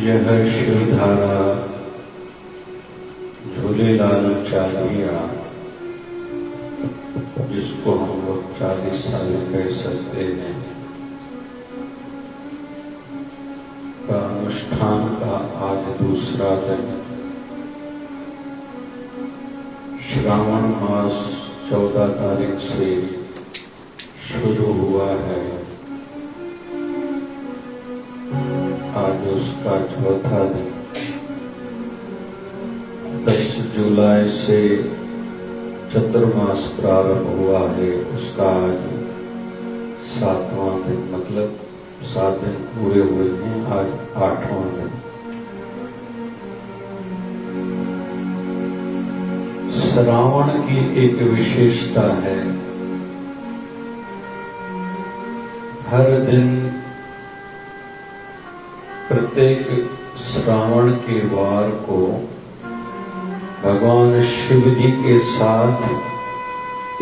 यह शिवधारा लाल चालिया, जिसको हम लोग 40 साल कह सकते हैं, का अनुष्ठान का आज दूसरा दिन। श्रावण मास 14 तारीख से शुरू हुआ है, आज उसका चौथा दिन। 10 जुलाई से चतुर्मास प्रारंभ हुआ है, उसका आज 7वां दिन, मतलब 7 दिन पूरे हुए हैं, आज 8वां दिन। श्रावण की एक विशेषता है, हर दिन प्रत्येक श्रावण के वार को भगवान शिव जी के साथ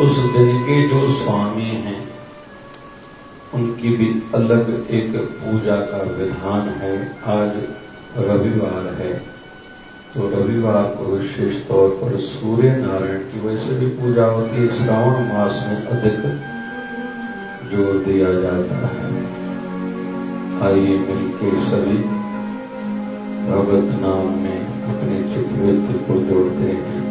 उस दिन के जो स्वामी हैं उनकी भी अलग एक पूजा का विधान है। आज रविवार है, तो रविवार को विशेष तौर पर सूर्य नारायण की वैसे भी पूजा होती है, श्रावण मास में अधिक जोर दिया जाता है। आइए मिलके सभी भगवत नाम में अपने चित्तवृत्ति को जोड़ते हैं।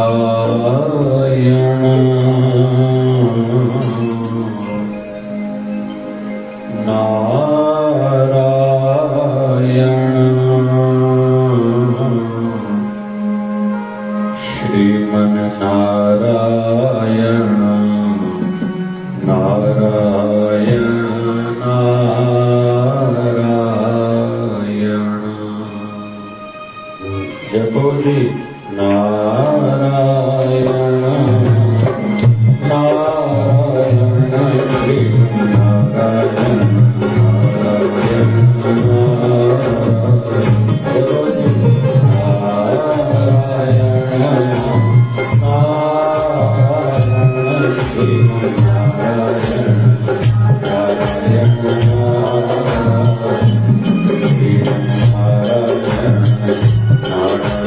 नारायण नारायण श्रीमन नारायण नारायण नारायण। जपो जी नारायण नारायण श्री नारायण नारायण जपो जी नारायण नारायण श्री नारायण नारायण श्री नारायण नारायण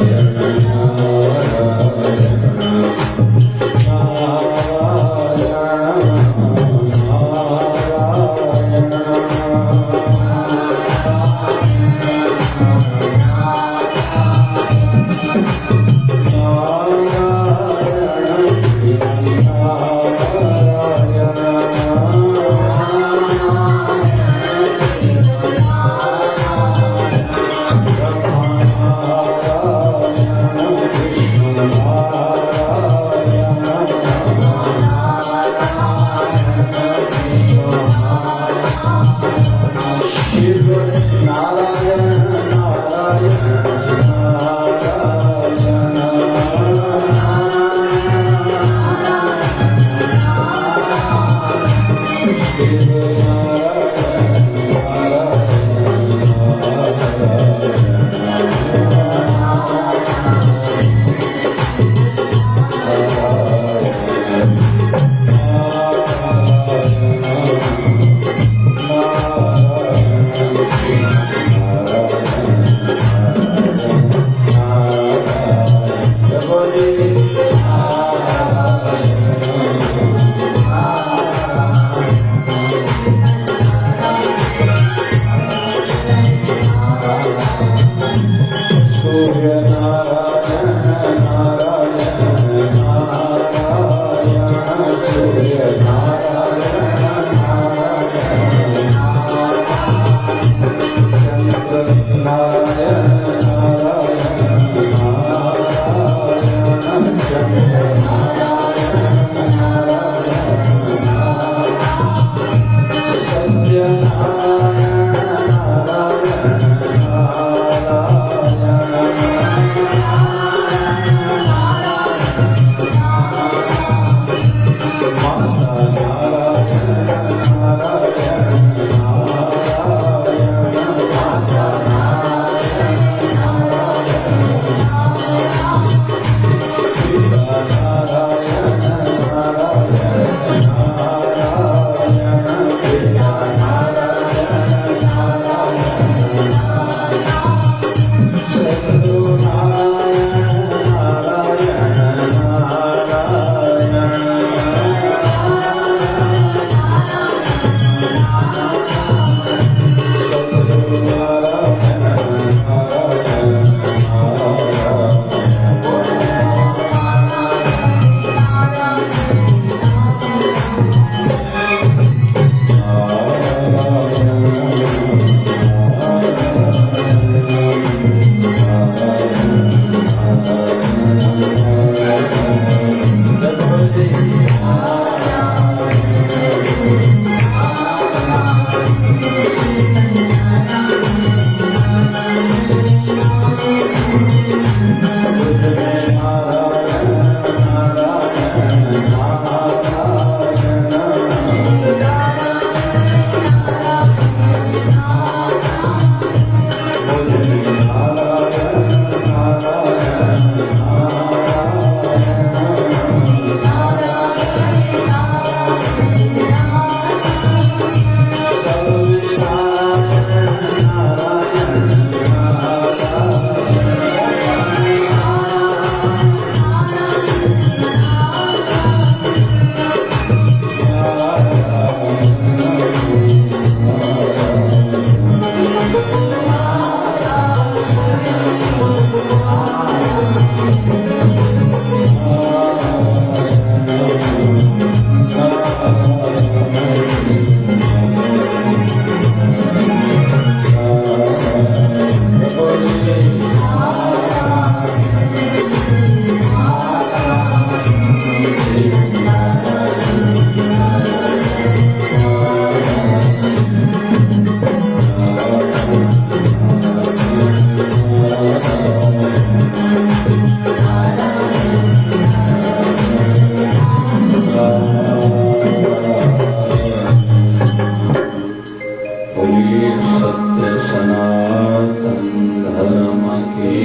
बोलिए सत्य सनातन धर्म की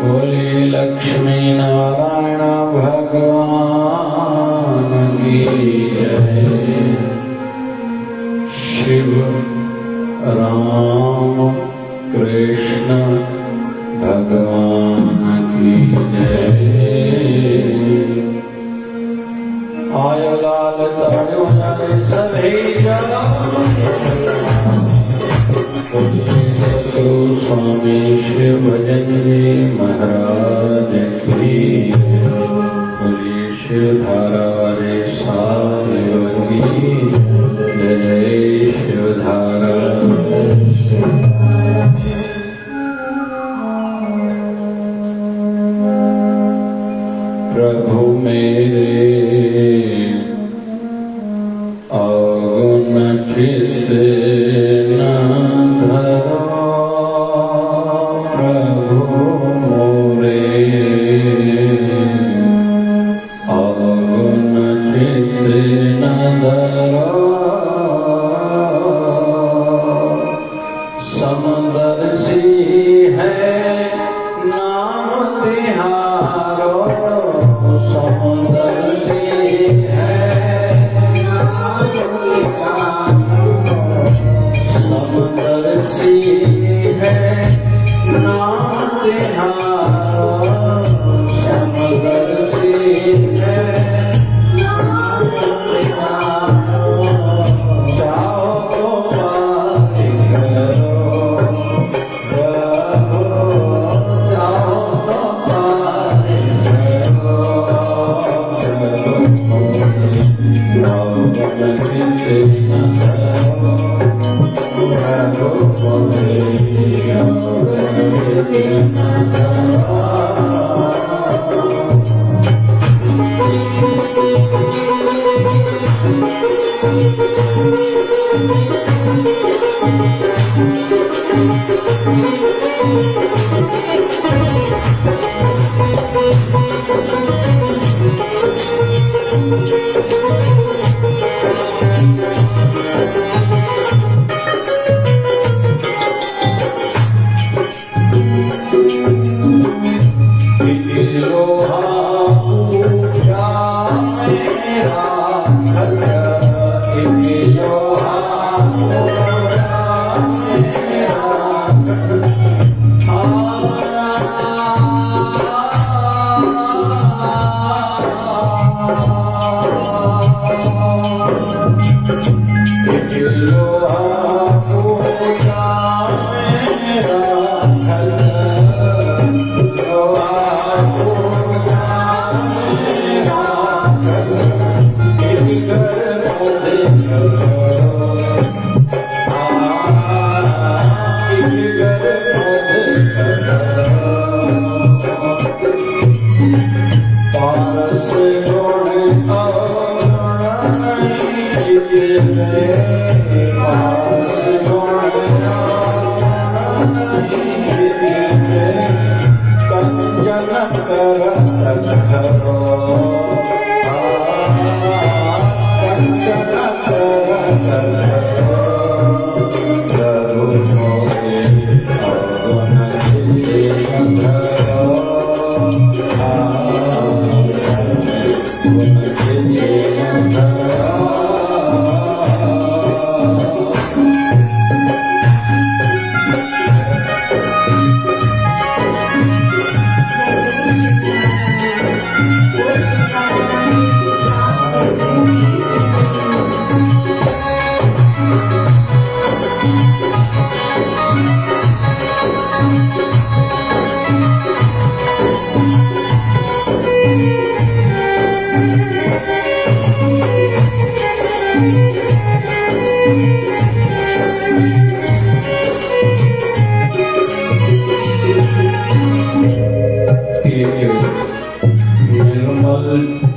बोलिए लक्ष्मी नारायण भगवान की जय। शिव राम कृष्ण भगवान की जय। आय लाल ताड़ो जाए सभी सतगुरु स्वामी शिव भजन जी महाराज की बोलिए शिव धारा रे सारे योगी जय जय शिव धारा। प्रभु मेरे अवगुण चित्त न धरो, प्रभु मोरे अवगुण चित्त न धरो। समदर्शी है नाम तिहारो, समदर्शी है समदर्शी है नाम तिहारो, समदर्शी है जाओ तो पाति करो, जाओ तो पाति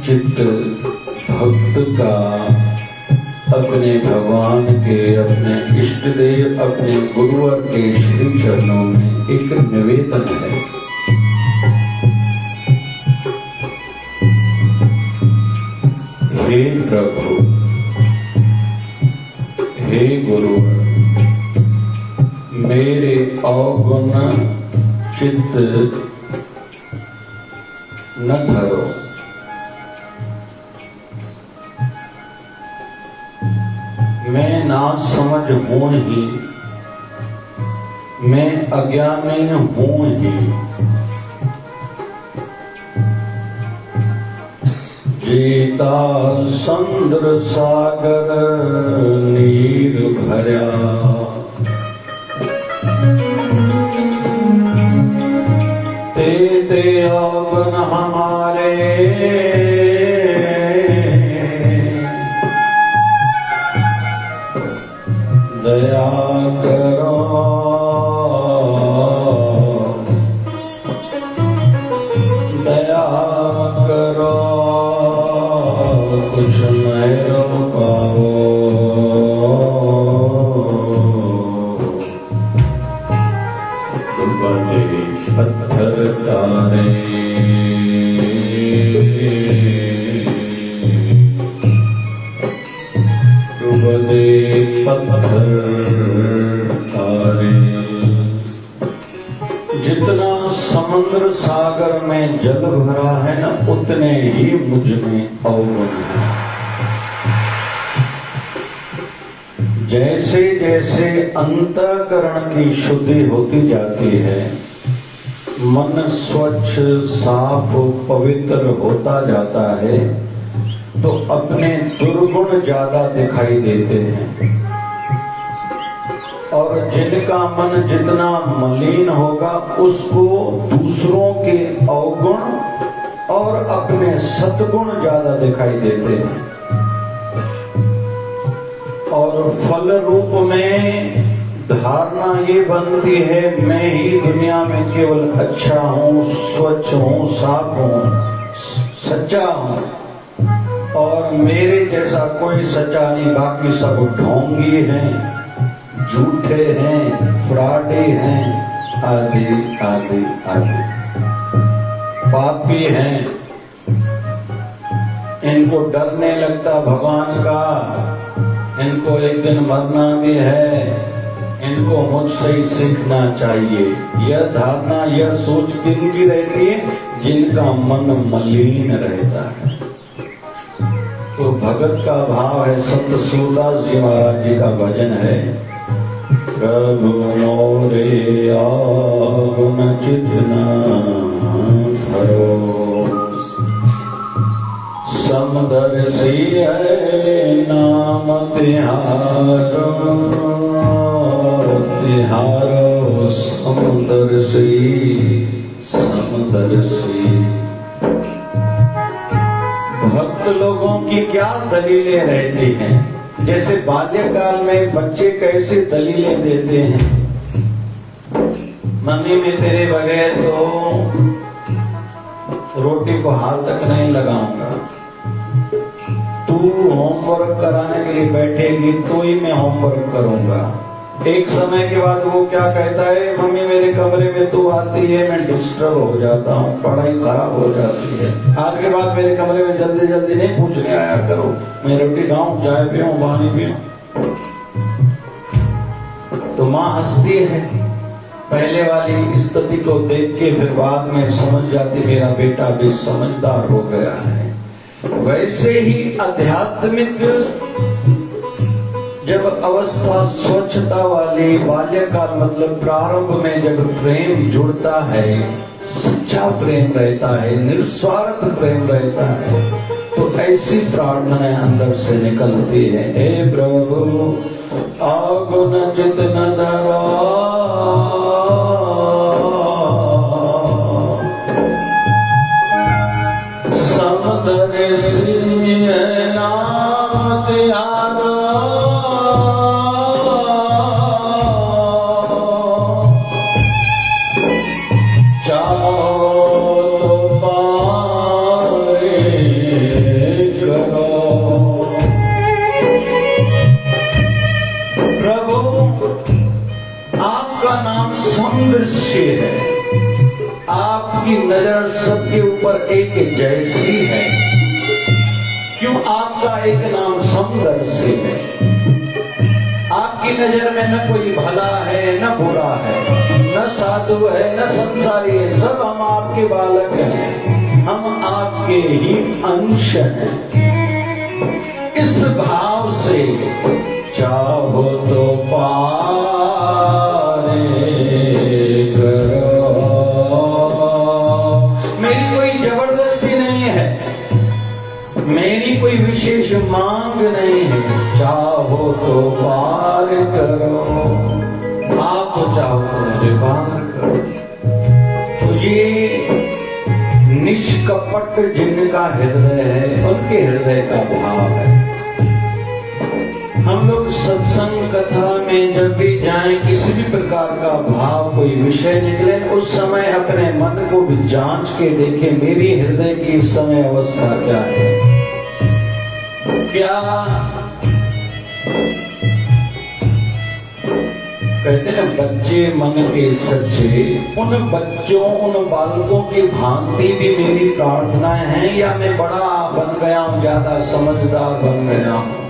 चित्त भक्त का अपने भगवान के, अपने इष्ट देव, अपने गुरुवर के श्री चरणों में एक निवेदन है। हे प्रभु, हे गुरु मेरे अवगुण चित्त न धरो। मैं ना समझ हूं ही, मैं अज्ञानी हूं ही। जेता समुद्र सागर नीर भरा, ते अवगुण हमारे दया करो, दया करो, कुछ नहीं रोकाओ। बड़े पत्थर तारे डूबते पत्थर तारे। जितना समुद्र सागर में जल भरा है ना, उतने ही मुझ में अवगुण है। जैसे जैसे अंतःकरण की शुद्धि होती जाती है, मन स्वच्छ साफ पवित्र होता जाता है, तो अपने दुर्गुण ज्यादा दिखाई देते हैं। और जिनका मन जितना मलिन होगा, उसको दूसरों के अवगुण और अपने सद्गुण ज्यादा दिखाई देते हैं। और फल रूप में धारणा ये बनती है, मैं ही दुनिया में केवल अच्छा हूँ, स्वच्छ हूँ, साफ हूँ, सच्चा हूँ, और मेरे जैसा कोई सच्चा नहीं, बाकी सब ढोंगी हैं, झूठे हैं, फ्रॉडी हैं, आदि आदि आदि पापी हैं। इनको डर नहीं लगता भगवान का, इनको एक दिन मरना भी है, इनको मुझसे ही सीखना चाहिए। यह धारणा, यह सोच किनकी रहती है? जिनका मन मलिन रहता है। तो भगत का भाव है, संत सूरदास जी महाराज जी का भजन है, प्रभु मोरे अवगुण चित्त न धरो, समदर्शी है नाम तिहारो, तिहारो समदर्शी समदर्शी। भक्त लोगों की क्या दलीलें रहती हैं? जैसे बाल्यकाल में बच्चे कैसे दलीलें देते हैं, मम्मी मैं तेरे बगैर तो रोटी को हाथ तक नहीं लगाऊंगा, तू होमवर्क कराने के लिए बैठेगी तो ही मैं होमवर्क करूंगा। एक समय के बाद वो क्या कहता है, मम्मी मेरे कमरे में तू आती है, मैं डिस्टर्ब हो जाता हूँ, पढ़ाई खराब हो जाती है। आज के बाद मेरे कमरे में जल्दी जल्दी नहीं पूछने आया करो, मैं रोटी खाऊं, चाय पीऊं, पानी पीऊं। तो माँ हंसती है। पहले वाली स्थिति को देख के फिर बाद में समझ जाती, मेरा बेटा भी समझदार हो गया है। वैसे ही आध्यात्मिक जब अवस्था स्वच्छता वाली बाल्यकाल मतलब प्रारंभ में जब प्रेम जुड़ता है, सच्चा प्रेम रहता है, निस्वार्थ प्रेम रहता है, तो ऐसी प्रार्थनाएं अंदर से निकलती है। हे प्रभु अवगुण चित्त न धरो, समदर्शी है नाम तिहारो, समदृश्य है। आपकी नजर सबके ऊपर एक जैसी है, क्यों? आपका एक नाम समदर्शी है। आपकी नजर में न कोई भला है न बुरा है, न साधु है न संसारी है, सब हम आपके बालक हैं, हम आपके ही अंश हैं। इस भाव से चाहो तो पारे करो। मेरी कोई जबरदस्ती नहीं है, मेरी कोई विशेष मांग नहीं है, चाहो तो पार करो, आप चाहो तो मुझे पार करो। तो ये निष्कपट जिनका हृदय है, उनके हृदय का भाव है। हम लोग सत्संग कथा में जब भी जाएं, किसी भी प्रकार का भाव कोई विषय निकले, उस समय अपने मन को भी जांच के देखें, मेरी हृदय की इस समय अवस्था क्या है। क्या कहते हैं बच्चे मन के सच्चे, उन बच्चों उन बालकों की भांति भी मेरी प्रार्थनाएं हैं, या मैं बड़ा बन गया हूं, ज्यादा समझदार बन गया हूं।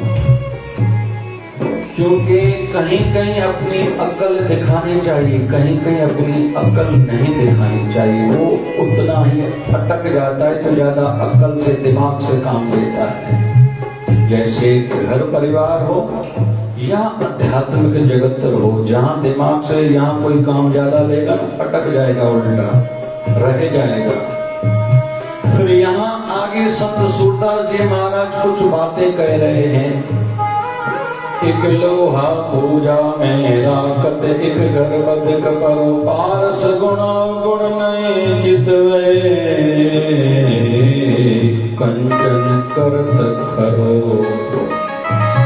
क्योंकि कहीं कहीं अपनी अक्ल दिखानी चाहिए, कहीं कहीं अपनी अक्ल नहीं दिखानी चाहिए। वो उतना ही अटक जाता है जो ज्यादा अक्ल से दिमाग से काम लेता है। जैसे घर परिवार हो या आध्यात्मिक जगत हो, जहाँ दिमाग से यहाँ कोई काम ज्यादा लेगा अटक जाएगा, उल्टा रह जाएगा। फिर यहाँ आगे संत सूरदास जी महाराज कुछ बातें कह रहे हैं। एक लोहा पूजा में राखत, एक घर बधिक करो, पारस गुण गुण नहीं चितवे, कंचन करत खरो।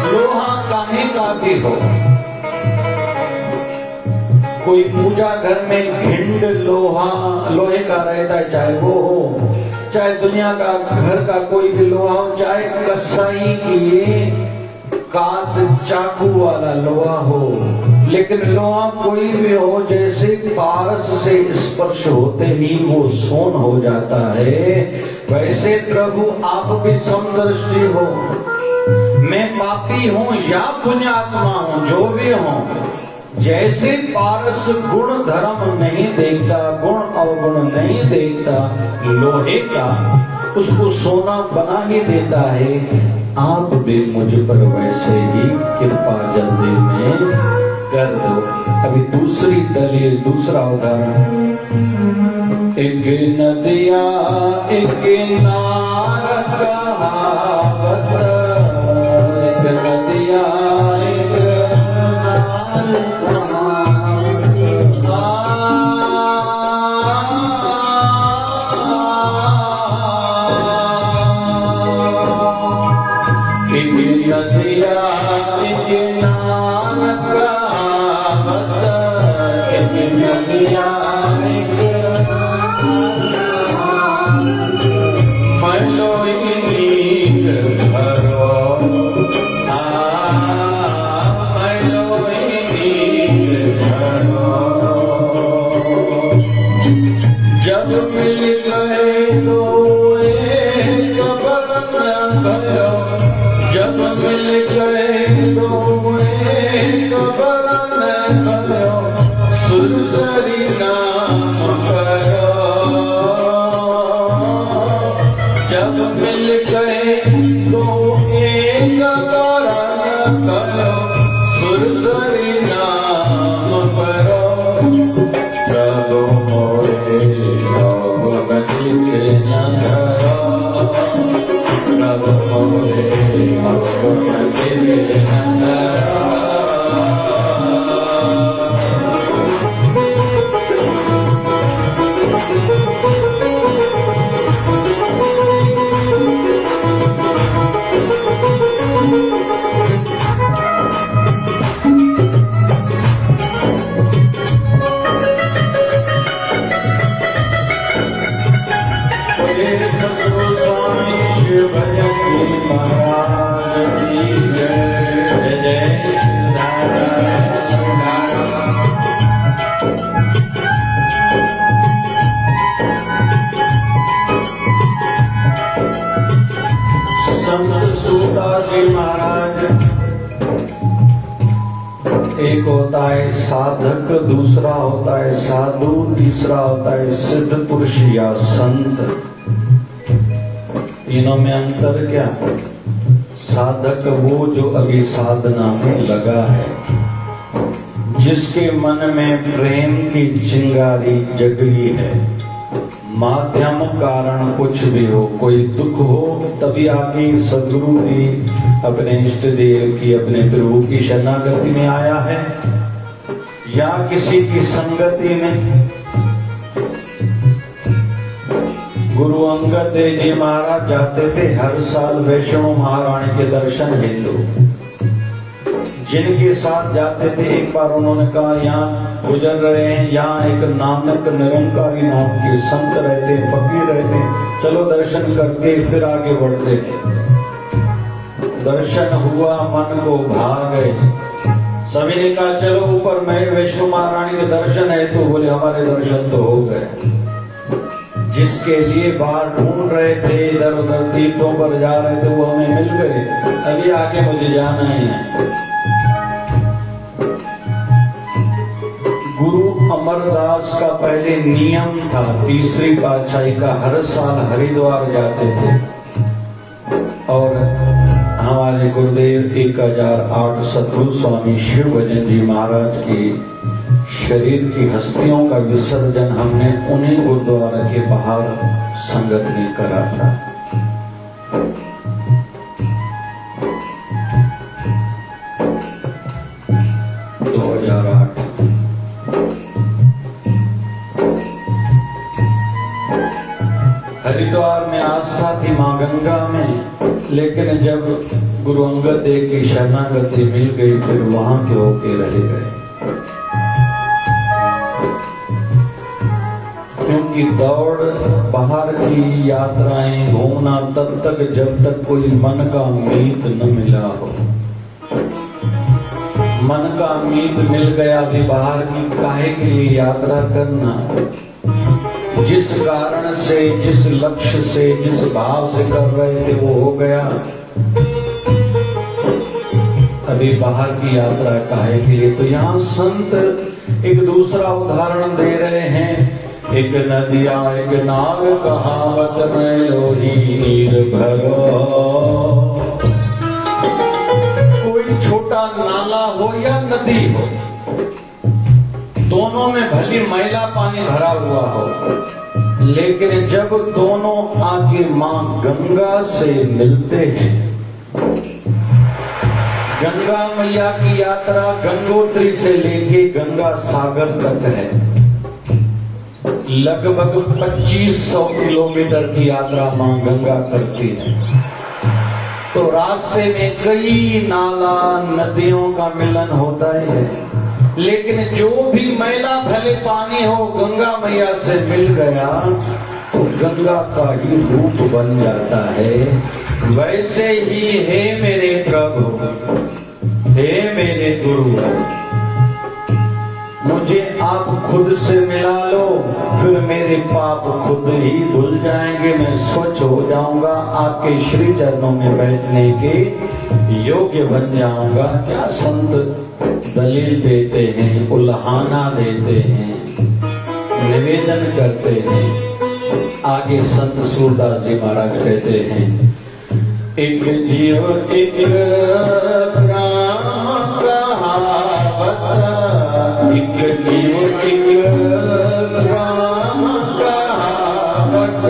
लोहा काहे का भी हो, कोई पूजा घर में घिंड लोहे का रहता है, चाहे वो हो, चाहे दुनिया का घर का कोई भी लोहा हो, चाहे कसाई की काट चाकू वाला लोहा हो, लेकिन लोहा कोई भी हो, जैसे पारस से स्पर्श होते ही वो सोन हो जाता है, वैसे प्रभु आप भी समदृष्टि हो। मैं पापी हूँ या पुण्यात्मा हूँ, जो भी हूँ, जैसे पारस गुण धर्म नहीं देखता, गुण अवगुण नहीं देखता लोहे का, उसको सोना बना ही देता है। आप भी मुझ पर वैसे ही कृपा जल्दी में कर दो। अभी दूसरी दलील, दूसरा उदाहरण। एक नदिया एक नार कहावत, एक नदिया एक नार एक होता है साधक, दूसरा होता है साधु, तीसरा होता है सिद्ध पुरुष या संत। तीनों में अंतर क्या? साधक वो जो अभी साधना में लगा है, जिसके मन में प्रेम की चिंगारी जगी है। माध्यम कारण कुछ भी हो, कोई दुख हो तभी आके सदगुरु की, अपने इष्ट देव की, अपने प्रभु की शरणागति में आया है, या किसी की संगति में। गुरु अंगद देव जी महाराज जाते थे हर साल वैष्णो महारानी के दर्शन हेतु। जिनके साथ जाते थे, एक बार उन्होंने कहा यहाँ गुजर रहे हैं, यहाँ एक नानक निरंकारी नाम के संत रहते, फकीर रहते, चलो दर्शन करके फिर आगे बढ़ते। दर्शन हुआ, मन को भा गए। सभी ने कहा चलो ऊपर मैं वैष्णो महारानी के दर्शन है, तो बोले हमारे दर्शन तो हो गए। जिसके लिए बाहर ढूंढ रहे थे, इधर उधर तीर्थों पर जा रहे थे, वो हमें मिल गए। अभी आगे मुझे जाना है। गुरु अमरदास का पहले नियम था, तीसरी पातशाही का, हर साल हरिद्वार जाते थे। और हमारे गुरुदेव 1008 सतगुरु स्वामी शिव भजन जी महाराज की शरीर की हस्तियों का विसर्जन हमने उन्हीं गुरुद्वारा के बाहर संगत ने करा था। हरिद्वार में आस्था थी मां गंगा में, लेकिन जब गुरु अंगद देव की शरणागति मिल गई, फिर वहां के होके रह गए। क्योंकि दौड़, बाहर की यात्राएं, घूमना तब तक जब तक कोई मन का मीत न मिला हो। मन का मीत मिल गया, भी बाहर की काहे के लिए यात्रा करना। जिस कारण से, जिस लक्ष्य से, जिस भाव से कर रहे थे वो हो गया। अभी बाहर की यात्रा काहे के लिए। तो यहाँ संत एक दूसरा उदाहरण दे रहे हैं। एक नदिया एक नाग कहावत में लोही नीर भरो। कोई छोटा नाला हो या नदी हो, दोनों में भली मैला पानी भरा हुआ हो, लेकिन जब दोनों आके मां गंगा से मिलते हैं, गंगा मैया की यात्रा गंगोत्री से लेके गंगा सागर तक है। लगभग 2500 किलोमीटर की यात्रा मां गंगा करती है। तो रास्ते में कई नाला नदियों का मिलन होता है, लेकिन जो भी मैला भले पानी हो गंगा मैया से मिल गया तो गंगा का ही रूप बन जाता है। वैसे ही हे मेरे प्रभु, हे मेरे गुरु, मुझे आप खुद से मिला लो, फिर मेरे पाप खुद ही धुल जाएंगे। मैं स्वच्छ हो जाऊंगा, आपके श्री चरणों में बैठने के योग्य बन जाऊंगा। क्या संत दलील देते हैं, उल्हाना देते हैं, निवेदन करते हैं। आगे संत सूरदास जी महाराज कहते हैं, एक जीव एक प्राण कहावत, एक जीव एक प्राण कहावत,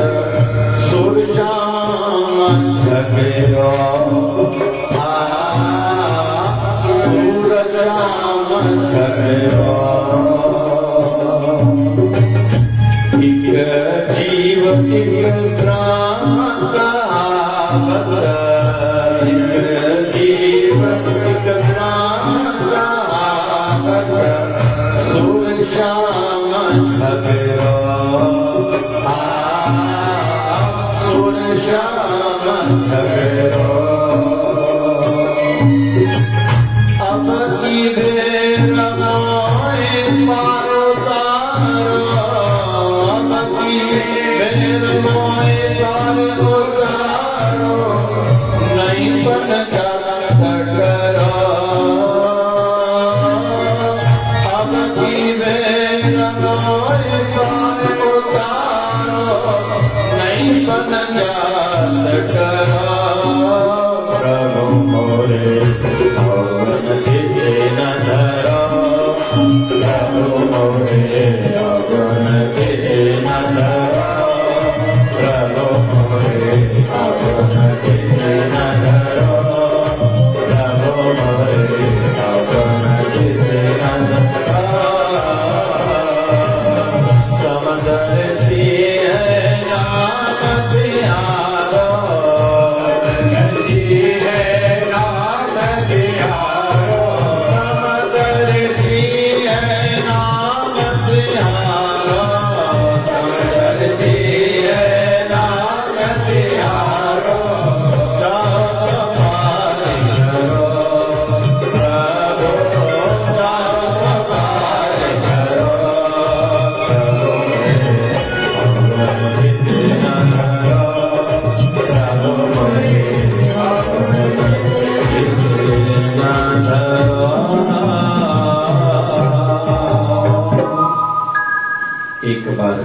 सुर श्याम जगेरो सूरज राम जगेरो। एक जीव एक प्राण कहावत, एक जीव एक प्राण कहावत, सूरज श्याम जगेरो। सूरज श्याम जगेरो। अब की भेर मोए पारो तारो, अब की भेर मोए पारो तारो, नहीं पन चरण करो।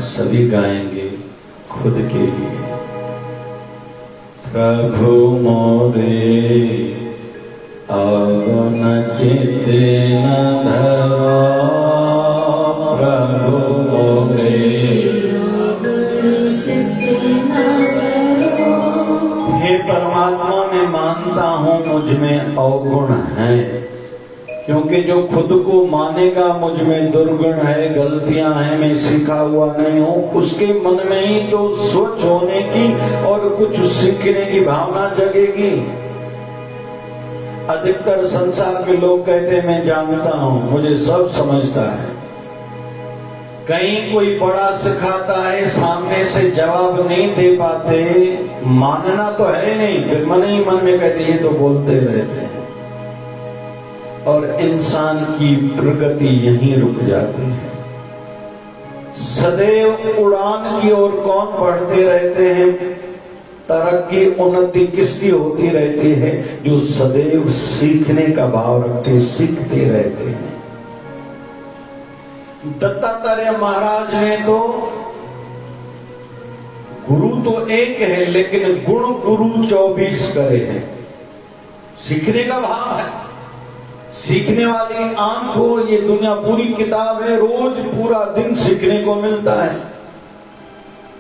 सभी गाएंगे खुद के लिए। प्रभु मोरे अगन चिते न धरो, प्रभु मोरे हे परमात्मा मैं मानता हूँ मुझ में अवगुण है, क्योंकि जो खुद को मानेगा मुझ में दुर्गुण है, गलतियां हैं, मैं सीखा हुआ नहीं हूँ, उसके मन में ही तो स्वच्छ होने की और कुछ सीखने की भावना जगेगी। अधिकतर संसार के लोग कहते हैं मैं जानता हूँ, मुझे सब समझता है। कहीं कोई बड़ा सिखाता है, सामने से जवाब नहीं दे पाते, मानना तो है नहीं, फिर मन ही मन में कहते ये तो बोलते रहते हैं, और इंसान की प्रगति यहीं रुक जाती है। सदैव उड़ान की ओर कौन बढ़ते रहते हैं, तरक्की उन्नति किसकी होती रहती है, जो सदैव सीखने का भाव रखते, सीखते रहते हैं। दत्तात्रेय महाराज ने तो गुरु तो एक है, लेकिन गुण गुरु 24 करे हैं। सीखने का भाव है, सीखने वाली आंख हो, ये दुनिया पूरी किताब है, रोज पूरा दिन सीखने को मिलता है।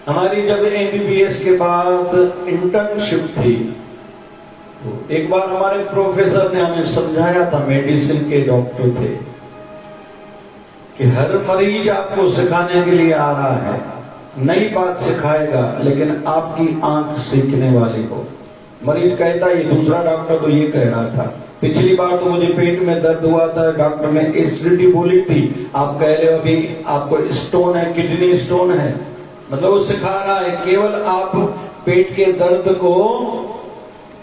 हमारी जब MBBS के बाद इंटर्नशिप थी, तो एक बार हमारे प्रोफेसर ने हमें समझाया था, मेडिसिन के डॉक्टर थे, कि हर मरीज आपको सिखाने के लिए आ रहा है, नई बात सिखाएगा, लेकिन आपकी आंख सीखने वाली हो। मरीज कहता ये दूसरा डॉक्टर तो ये कह रहा था, पिछली बार तो मुझे पेट में दर्द हुआ था, डॉक्टर ने एसिडिटी बोली थी, आप कह रहे हो अभी आपको स्टोन है, किडनी स्टोन है। मतलब वो सिखा रहा है, केवल आप पेट के दर्द को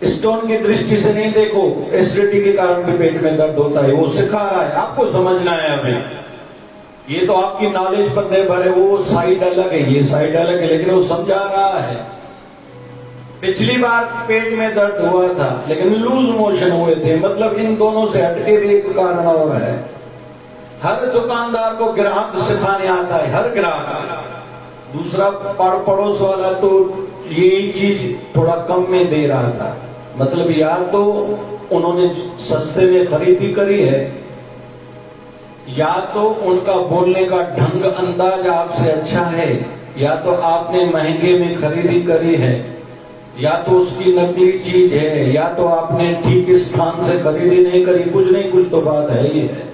स्टोन की दृष्टि से नहीं देखो, एसिडिटी के कारण भी पेट में दर्द होता है, वो सिखा रहा है, आपको समझना है हमें। ये तो आपकी नॉलेज पर निर्भर है, वो साइड अलग है, ये साइड अलग है, लेकिन वो समझा रहा है। पिछली बार पेट में दर्द हुआ था, लेकिन लूज मोशन हुए थे, मतलब इन दोनों से हटके भी एक कारण और है। हर दुकानदार को ग्राहक सिखाने आता है, हर ग्राहक। दूसरा पड़ोस वाला तो यही चीज थोड़ा कम में दे रहा था, मतलब या तो उन्होंने सस्ते में खरीदी करी है, या तो उनका बोलने का ढंग अंदाज आपसे अच्छा है, या तो आपने महंगे में खरीदी करी है, या तो उसकी नकली चीज है, या तो आपने ठीक स्थान से खरीदी नहीं करी, कुछ नहीं कुछ तो बात है ही है।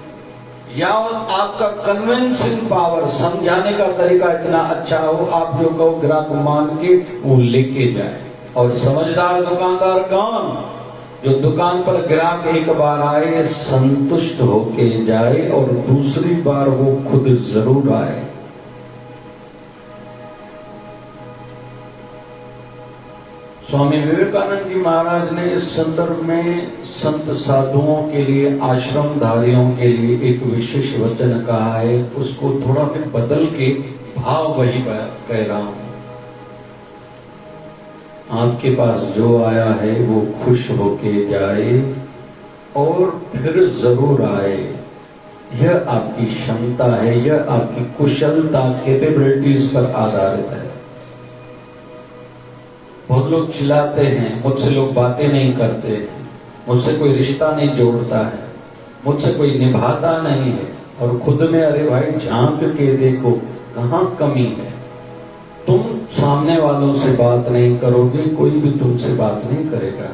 या आपका कन्विंसिंग पावर, समझाने का तरीका इतना अच्छा हो, आप जो कहो ग्राहक मान के वो लेके जाए। और समझदार दुकानदार कौन, जो दुकान पर ग्राहक एक बार आए, संतुष्ट होके जाए और दूसरी बार वो खुद जरूर आए। स्वामी विवेकानंद जी महाराज ने इस संदर्भ में संत साधुओं के लिए, आश्रमधारियों के लिए एक विशेष वचन कहा है, उसको थोड़ा मैं बदल के भाव वही कह रहा हूं। आपके पास जो आया है वो खुश होके जाए और फिर जरूर आए, यह आपकी क्षमता है, यह आपकी कुशलता, कैपेबिलिटीज पर आधारित है। बहुत लोग चिल्लाते हैं, मुझसे लोग बातें नहीं करते, मुझसे कोई रिश्ता नहीं जोड़ता है, मुझसे कोई निभाता नहीं है। और खुद में अरे भाई झांक के देखो कहाँ कमी है। तुम सामने वालों से बात नहीं करोगे, कोई भी तुमसे बात नहीं करेगा।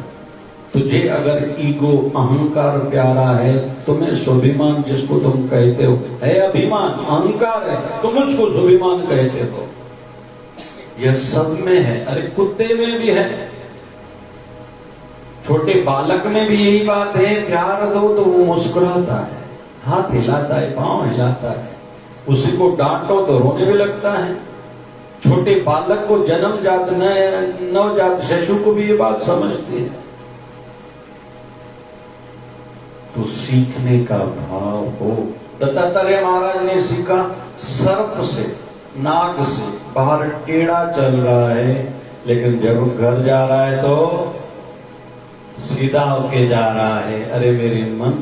तुझे अगर ईगो अहंकार प्यारा है, तुम्हें स्वाभिमान जिसको तुम कहते हो है अभिमान, अहंकार है, तुम उसको स्वाभिमान कहते हो। यह सब में है। अरे कुत्ते में भी है, छोटे बालक में भी यही बात है। प्यार दो तो वो मुस्कुराता है, हाथ हिलाता है, पांव हिलाता है। उसी को डांटो तो रोने भी लगता है। छोटे बालक को जन्मजात नवजात शिशु को भी ये बात समझती है। तो सीखने का भाव हो। दत्तात्रेय महाराज ने सीखा सर्प से, नाग से। बाहर टेढ़ा चल रहा है, लेकिन जब घर जा रहा है तो सीधा होके जा रहा है। अरे मेरे मन,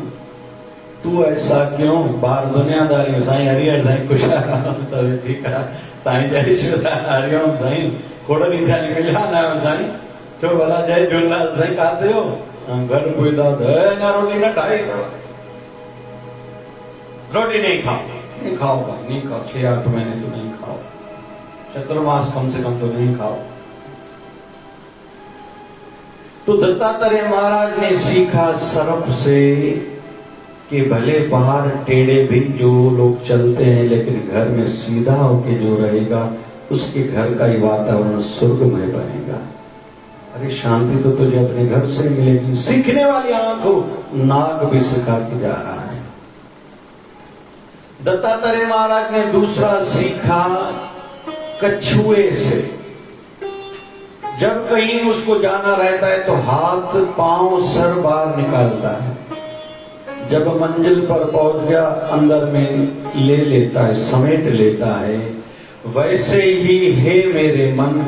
तू ऐसा क्यों? बाहर दुनियादारी में साईं हरिहर साईं कुशल ठीक है, साईं जय शिवराम हरिओम साईं कोड़ी था मिला ना साईं तो भला जय झूलेलाल साईं खाते हो घर कोई दाद है ना, रोटी ना खाई तो रोटी नहीं खाओ, नहीं खाओगा, नहीं खाओ, 6-8 महीने तो नहीं खाओ, चतुर्मास कम से कम तो नहीं खाओ। तो दत्तात्रेय महाराज ने सीखा सर्प से कि भले बाहर टेढ़े भी जो लोग चलते हैं, लेकिन घर में सीधा होके जो रहेगा उसके घर का ही वातावरण स्वर्गमय बनेगा। अरे शांति तो तुझे अपने घर से मिलेगी। सीखने वाली आंखों नाग भी सिखा के जा रहा है। दत्तात्रेय महाराज ने दूसरा सीखा कछुए से। जब कहीं उसको जाना रहता है तो हाथ पांव सर बाहर निकालता है। जब मंजिल पर पहुंच गया अंदर में ले लेता है, समेट लेता है। वैसे ही हे मेरे मन,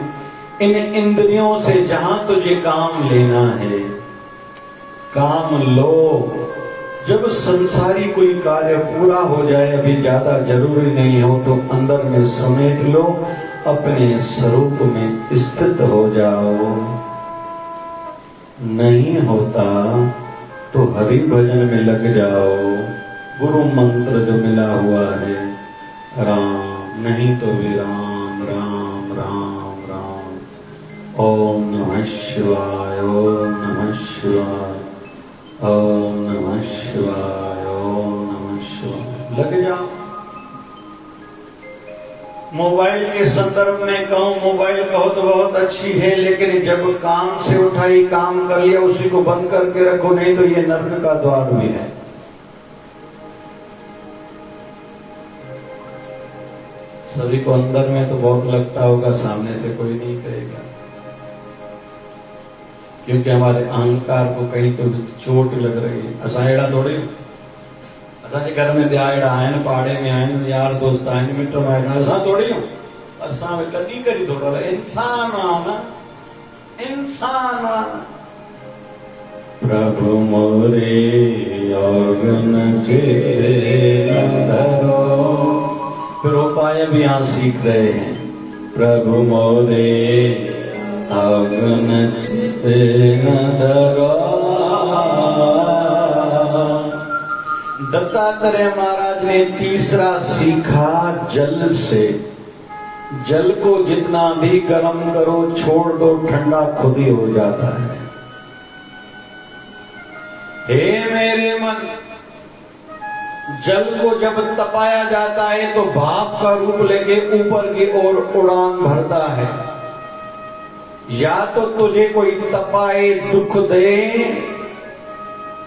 इन इंद्रियों से जहां तुझे काम लेना है काम लो। जब संसारी कोई कार्य पूरा हो जाए, अभी ज्यादा जरूरी नहीं हो, तो अंदर में समेट लो, अपने स्वरूप में स्थित हो जाओ। नहीं होता तो हरि भजन में लग जाओ। गुरु मंत्र जो मिला हुआ है राम, नहीं तो भी राम राम राम राम। ओम नमः शिवाय, ओम नमः शिवाय, ओम नमः शिवाय, ओम नमः शिवाय। लग जाओ। मोबाइल के संदर्भ में कहूं, मोबाइल कहो तो बहुत अच्छी है, लेकिन जब काम से उठाई काम कर लिया उसी को बंद करके रखो, नहीं तो ये नर्क का द्वार भी है। सभी को अंदर में तो बहुत लगता होगा, सामने से कोई नहीं कहेगा, क्योंकि हमारे अहंकार को कहीं तो चोट लग रही है। असायड़ा थोड़ी असांजे घर में ॿिया आहिनि, पाड़े में आहिनि, यार दोस्त आहिनि, मिट माइट आहिनि, असां थोड़ी आहियूं। असां कॾहिं कॾहिं थोड़ा इंसान आहे न, इंसान आहे। प्रभु मोरे अवगुण के धरो। फिर उपाय भी यहाँ सीख रहे हैं। प्रभु मोरे अवगुण के धरो। दत्तात्रेय महाराज ने तीसरा सीखा जल से। जल को जितना भी गर्म करो, छोड़ दो, ठंडा खुद ही हो जाता है। हे मेरे मन, जल को जब तपाया जाता है तो भाप का रूप लेके ऊपर की ओर उड़ान भरता है। या तो तुझे कोई तपाए, दुख दे,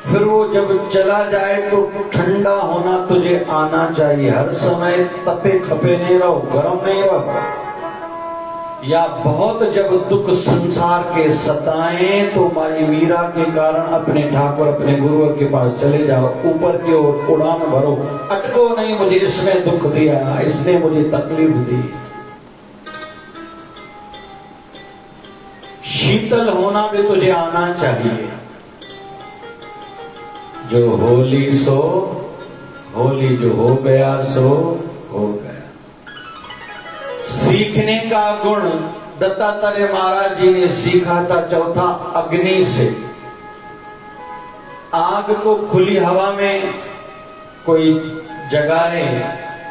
फिर वो जब चला जाए तो ठंडा होना तुझे आना चाहिए। हर समय तपे खपे नहीं रहो, गर्म नहीं रहो। या बहुत जब दुख संसार के सताएं तो माई मीरा के कारण अपने ठाकुर, अपने गुरुवर के पास चले जाओ, ऊपर की ओर उड़ान भरो। अटको नहीं, मुझे इसने दुख दिया, इसने मुझे तकलीफ दी। शीतल होना भी तुझे आना चाहिए। जो होली सो होली, जो हो गया सो हो गया। सीखने का गुण दत्तात्रेय महाराज जी ने सीखा था चौथा अग्नि से। आग को खुली हवा में कोई जगाए,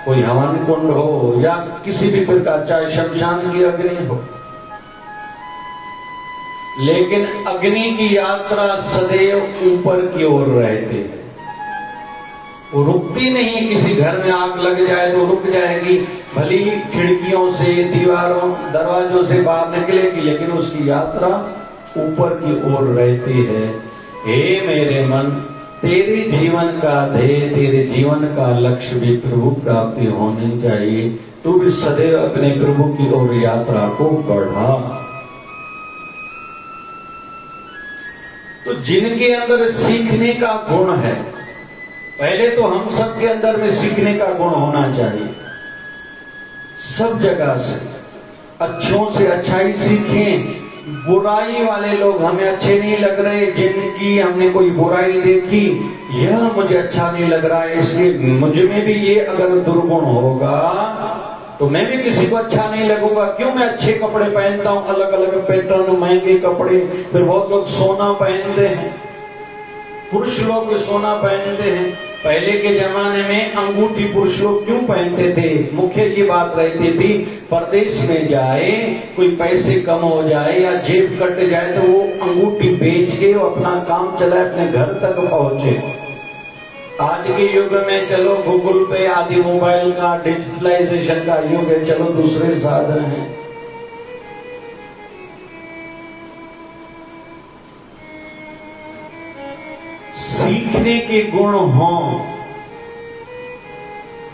कोई हवन कुंड हो या किसी भी प्रकार, चाहे शमशान की अग्नि हो, लेकिन अग्नि की यात्रा सदैव ऊपर की ओर रहती है, वो रुकती नहीं। किसी घर में आग लग जाए तो रुक जाएगी, भली खिड़कियों से, दीवारों, दरवाजों से बाहर निकलेगी, लेकिन उसकी यात्रा ऊपर की ओर रहती है। हे मेरे मन, तेरे जीवन का ध्येय, तेरे जीवन का लक्ष्य भी प्रभु प्राप्ति होनी चाहिए। तू भी सदैव अपने प्रभु की ओर यात्रा को बढ़ा। तो जिनके अंदर सीखने का गुण है, पहले तो हम सबके अंदर में सीखने का गुण होना चाहिए। सब जगह से अच्छों से अच्छाई सीखें। बुराई वाले लोग हमें अच्छे नहीं लग रहे, जिनकी हमने कोई बुराई देखी, यह मुझे अच्छा नहीं लग रहा है, इसलिए मुझ में भी ये अगर दुर्गुण होगा तो मैं भी किसी को अच्छा नहीं लगूंगा। क्यों मैं अच्छे कपड़े पहनता हूं, अलग अलग पैटर्न, महंगे कपड़े, फिर बहुत लोग सोना पहनते हैं, पुरुष लोग भी सोना पहनते हैं। पहले के जमाने में अंगूठी पुरुष लोग क्यों पहनते थे? मुख्य ये बात रहती थी, परदेश में जाए, कोई पैसे कम हो जाए या जेब कट जाए तो वो अंगूठी बेच के वो अपना काम चलाए, अपने घर तक पहुंचे। आज के युग में चलो गूगल पे आदि, मोबाइल का डिजिटलाइजेशन का युग है, चलो दूसरे साधन हैं। सीखने के गुण हो,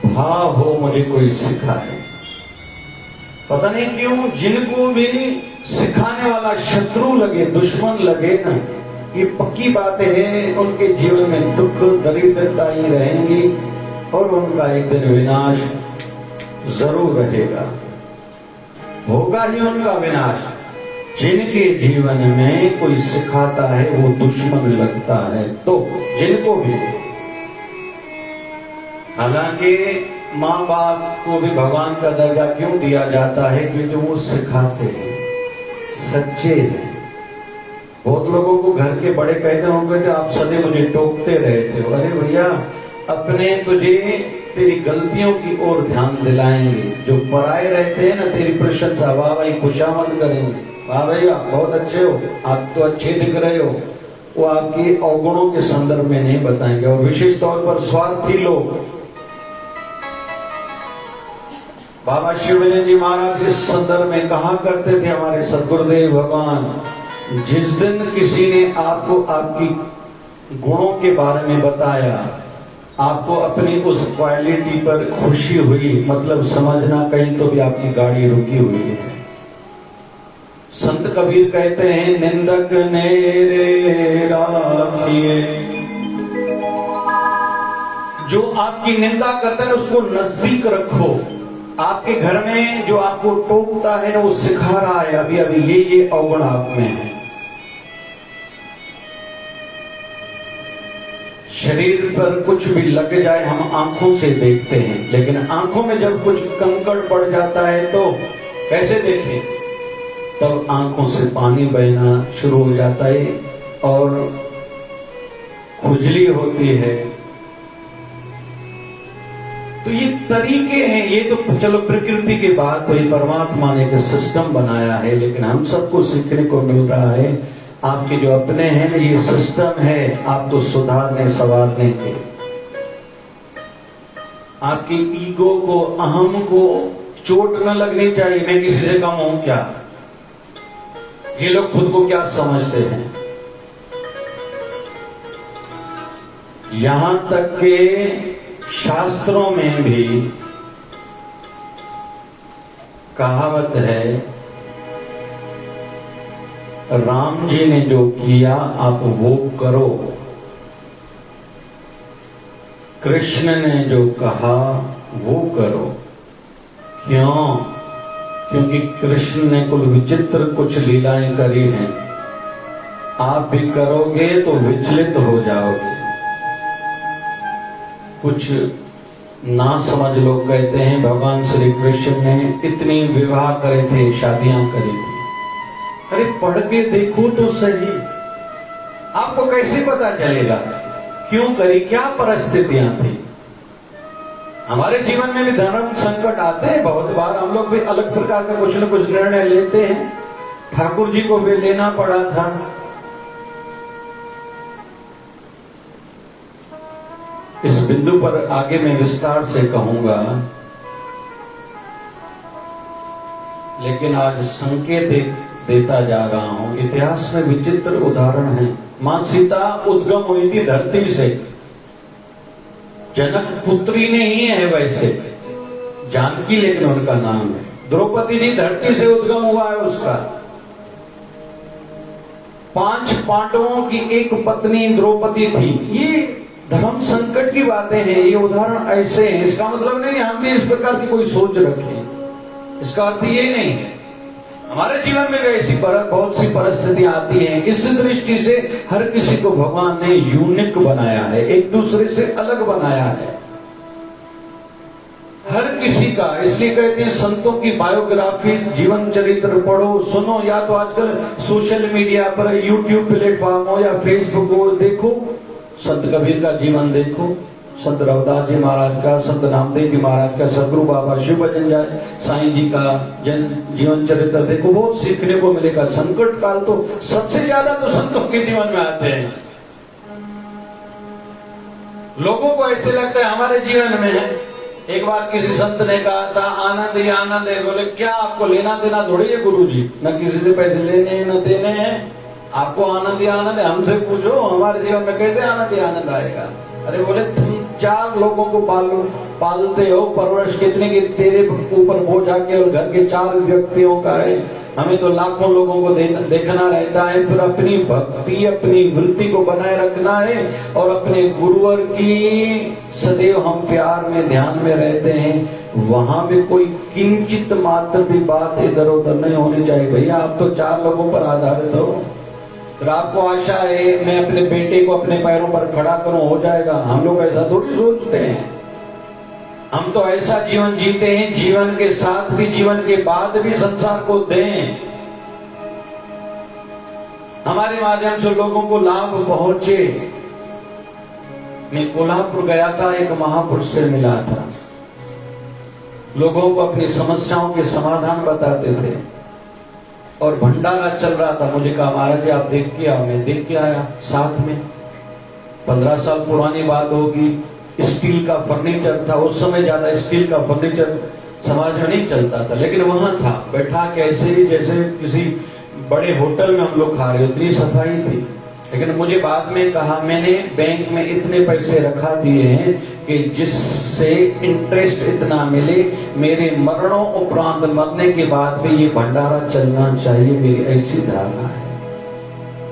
भाव हो, मुझे कोई सिखा है। पता नहीं क्यों जिनको भी सिखाने वाला शत्रु लगे, दुश्मन लगे ना, ये पक्की बात है, उनके जीवन में दुख दरिद्रता ही रहेंगी और उनका एक दिन विनाश जरूर रहेगा, होगा ही उनका विनाश। जिनके जीवन में कोई सिखाता है वो दुश्मन लगता है। तो जिनको भी, हालांकि माँ बाप को भी भगवान का दर्जा क्यों दिया जाता है? क्योंकि वो सिखाते हैं, सच्चे हैं। बहुत लोगों को घर के बड़े कहते हैं, कहते आप सदैव मुझे टोकते रहते हो। अरे भैया, अपने तुझे तेरी गलतियों की ओर ध्यान दिलाएंगे। जो पराए रहते हैं ना, तेरी प्रशंसा, वाह भाई, खुशामद करेंगे, वाह भैया बहुत अच्छे हो, आप तो अच्छे दिख रहे हो, वो आपके अवगुणों के संदर्भ में नहीं बताएंगे। और विशेष तौर पर स्वार्थी लोग, बाबा शिवजन जी महाराज इस संदर्भ में कहा करते थे, हमारे सद्गुरुदेव भगवान, जिस दिन किसी ने आपको आपकी गुणों के बारे में बताया, आपको अपनी उस क्वालिटी पर खुशी हुई, मतलब समझना कहीं तो भी आपकी गाड़ी रुकी हुई है। संत कबीर कहते हैं, निंदक नेरे राखिए, जो आपकी निंदा करता है उसको नजदीक रखो। आपके घर में जो आपको टोकता है ना, वो सिखा रहा है अभी अभी ये अवगुण आप में है। शरीर पर कुछ भी लग जाए हम आंखों से देखते हैं, लेकिन आंखों में जब कुछ कंकड़ पड़ जाता है तो कैसे देखें? तब आंखों से पानी बहना शुरू हो जाता है और खुजली होती है। तो ये तरीके हैं, ये तो चलो प्रकृति के बाद कोई परमात्मा ने एक सिस्टम बनाया है, लेकिन हम सबको सीखने को मिल रहा है। आपके जो अपने हैं ना, ये सिस्टम है आपको सुधारने संवारने के। आपकी ईगो को, अहम को चोट न लगनी चाहिए, मैं किसी से कम हूं क्या, ये लोग खुद को क्या समझते हैं। यहां तक के शास्त्रों में भी कहावत है, राम जी ने जो किया आप वो करो, कृष्ण ने जो कहा वो करो। क्यों? क्योंकि कृष्ण ने कुल विचित्र कुछ लीलाएं करी हैं, आप भी करोगे तो विचलित हो जाओगे। कुछ ना समझ लोग कहते हैं भगवान श्री कृष्ण ने इतनी विवाह करे थे, शादियां करी थी। अरे पढ़ के देखो तो सही, आपको कैसे पता चलेगा क्यों करी, क्या परिस्थितियां थी। हमारे जीवन में भी धर्म संकट आते हैं बहुत बार, हम लोग भी अलग प्रकार का कुछ न कुछ निर्णय लेते हैं। ठाकुर जी को भी लेना पड़ा था। इस बिंदु पर आगे मैं विस्तार से कहूंगा, लेकिन आज संकेत देता जा रहा हूं। इतिहास में विचित्र उदाहरण है। मां सीता उद्गम हुई थी धरती से, जनक पुत्री ने ही है वैसे, जानकी लेकिन उनका नाम है। द्रौपदी जी धरती से उद्गम हुआ है उसका। 5 पांडवों की एक पत्नी द्रौपदी थी। ये धर्म संकट की बातें हैं, ये उदाहरण ऐसे हैं। इसका मतलब नहीं हम भी इस प्रकार की कोई सोच रखें, इसका अर्थ ये नहीं है। हमारे जीवन में भी ऐसी बहुत सी परिस्थितियां आती हैं। इस दृष्टि से हर किसी को भगवान ने यूनिक बनाया है, एक दूसरे से अलग बनाया है हर किसी का। इसलिए कहते हैं संतों की बायोग्राफी, जीवन चरित्र पढ़ो, सुनो, या तो आजकल सोशल मीडिया पर यूट्यूब प्लेटफॉर्म हो या फेसबुक हो, देखो संत कबीर का जीवन देखो, संत रविदास जी महाराज का, संत नामदेव जी महाराज का, सदगुरु बाबा शिव भजन जाए, साईं जी का जीवन चरित्र देखो, बहुत सीखने को मिलेगा। संकट काल तो सबसे ज्यादा तो संतों के जीवन में आते हैं। लोगों को ऐसे लगता है हमारे जीवन में है। एक बार किसी संत ने कहा था आनंद ही आनंद है। बोले क्या आपको लेना देना थोड़ी है गुरु जी, न किसी से पैसे लेने हैं न देने हैं, आपको आनंद ही आनंद है। हमसे पूछो हमारे जीवन में कैसे आनंद ही आनंद आएगा। अरे बोले तुम 4 लोगों को पालते हो, परवरिश कितने की तेरे ऊपर बोझ आके, और घर के 4 व्यक्तियों का है, हमें तो लाखों लोगों को देखना रहता है। फिर अपनी भक्ति, अपनी वृत्ति को बनाए रखना है, और अपने गुरुवर की सदैव हम प्यार में, ध्यान में रहते हैं। वहां भी कोई किंचित मात्र भी बात इधर उधर नहीं होनी चाहिए। भैया आप तो 4 लोगों पर आधारित हो, फिर आपको आशा है मैं अपने बेटे को अपने पैरों पर खड़ा करूं, हो जाएगा। हम लोग ऐसा थोड़ी सोचते हैं। हम तो ऐसा जीवन जीते हैं, जीवन के साथ भी, जीवन के बाद भी संसार को दें, हमारे माध्यम से लोगों को लाभ पहुंचे। मैं कोल्हापुर गया था, एक महापुरुष से मिला था। लोगों को अपनी समस्याओं के समाधान बताते थे, और भंडारा चल रहा था। मुझे कहा महाराज जी आप देख के आओ। मैं देख के आया। साथ में 15 साल पुरानी बात होगी, स्टील का फर्नीचर था। उस समय ज्यादा स्टील का फर्नीचर समाज में नहीं चलता था, लेकिन वहां था। बैठा के ऐसे ही जैसे किसी बड़े होटल में हम लोग खा रहे, इतनी सफाई थी। लेकिन मुझे बाद में कहा मैंने बैंक में इतने पैसे रखा दिए हैं कि जिससे इंटरेस्ट इतना मिले, मेरे मरणों उपरांत, मरने के बाद भी ये भंडारा चलना चाहिए, मेरी ऐसी धारणा है।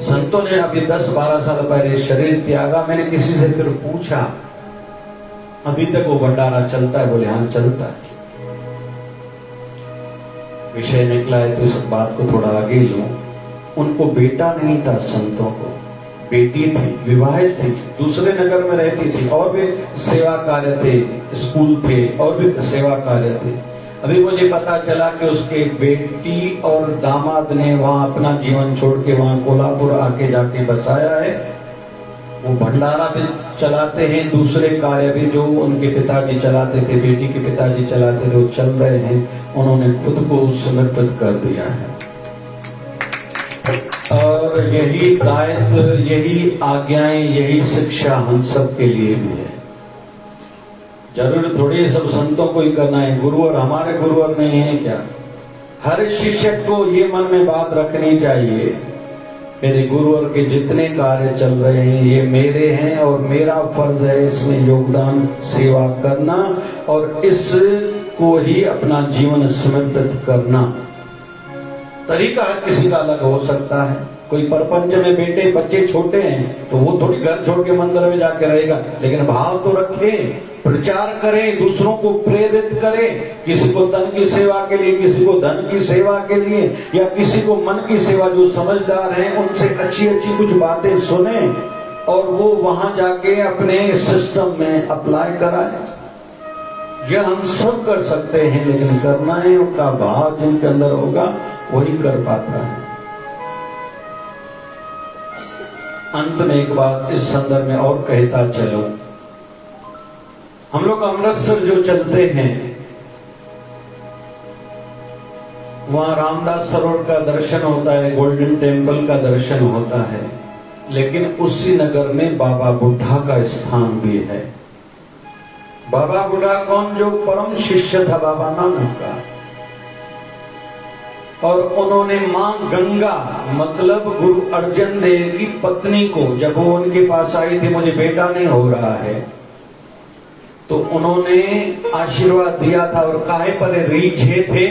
संतों ने अभी 10-12 साल पहले शरीर त्यागा। मैंने किसी से फिर पूछा अभी तक वो भंडारा चलता है? बोले हाँ चलता है। विषय निकला है तो इस बात को थोड़ा आगे लूं। उनको बेटा नहीं था, संतों को बेटी थी, विवाहित थी, दूसरे नगर में रहती थी, और भी सेवा कार्य थे, स्कूल थे, और भी सेवा कार्य थे। अभी मुझे पता चला कि उसके बेटी और दामाद ने वहां अपना जीवन छोड़ के वहां कोल्हापुर आके जाके बसाया है। वो भंडारा भी चलाते हैं, दूसरे कार्य भी जो उनके पिताजी चलाते थे, बेटी के पिताजी चलाते थे, वो चल रहे हैं। उन्होंने खुद को समर्पित कर दिया है। और यही दायित्व, यही आज्ञाएं, यही शिक्षा हम सब के लिए भी है। जरूर थोड़ी सब संतों को ही करना है। गुरुवर हमारे गुरुवर नहीं है क्या? हर शिष्य को ये मन में बात रखनी चाहिए, मेरे गुरुवर के जितने कार्य चल रहे हैं ये मेरे हैं, और मेरा फर्ज है इसमें योगदान, सेवा करना, और इसको ही अपना जीवन समर्पित करना। तरीका हर किसी का अलग हो सकता है। कोई परपंच में बेटे बच्चे छोटे हैं तो वो थोड़ी घर छोड़ के मंदिर में जाके रहेगा, लेकिन भाव तो रखे, प्रचार करे, दूसरों को प्रेरित करे। किसी को तन की सेवा के लिए, किसी को धन की सेवा के लिए, या किसी को मन की सेवा। जो समझदार हैं उनसे अच्छी अच्छी कुछ बातें सुने और वो वहां जाके अपने सिस्टम में अप्लाई कराए। यह हम सब कर सकते हैं, लेकिन करने का भाव जिनके अंदर होगा वही कर पाता है। अंत में एक बात इस संदर्भ में और कहता चलो, हम लोग अमृतसर जो चलते हैं वहां रामदास सरोवर का दर्शन होता है, गोल्डन टेम्पल का दर्शन होता है, लेकिन उसी नगर में बाबा बुढ़ा का स्थान भी है। बाबा बुढ़ा कौन? जो परम शिष्य था बाबा नानक का, और उन्होंने मां गंगा मतलब गुरु अर्जन देव की पत्नी को, जब वो उनके पास आई थी मुझे बेटा नहीं हो रहा है, तो उन्होंने आशीर्वाद दिया था। और काहे पर रीझे थे?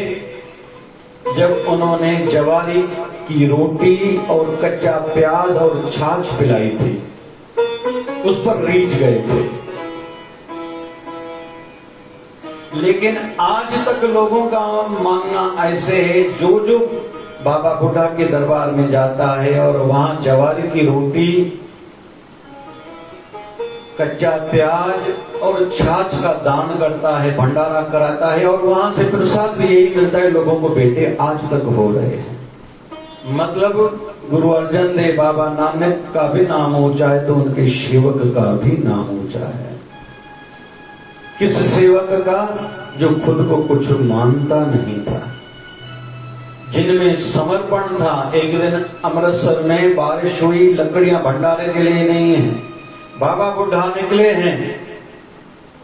जब उन्होंने जवारी की रोटी और कच्चा प्याज और छाछ पिलाई थी, उस पर रीझ गए थे। लेकिन आज तक लोगों का मानना ऐसे है, जो बाबा बुढ़ा के दरबार में जाता है और वहां जवारी की रोटी, कच्चा प्याज और छाछ का दान करता है, भंडारा कराता है, और वहां से प्रसाद भी यही मिलता है लोगों को, बेटे आज तक हो रहे हैं। मतलब गुरु अर्जन देव बाबा नानक का भी नाम ऊंचा है तो उनके सेवक का भी नाम ऊंचा है। किस सेवक का? जो खुद को कुछ मानता नहीं था, जिनमें समर्पण था। एक दिन अमृतसर में बारिश हुई, लकड़ियां भंडारे के लिए नहीं है, बाबा बुढ़ा निकले हैं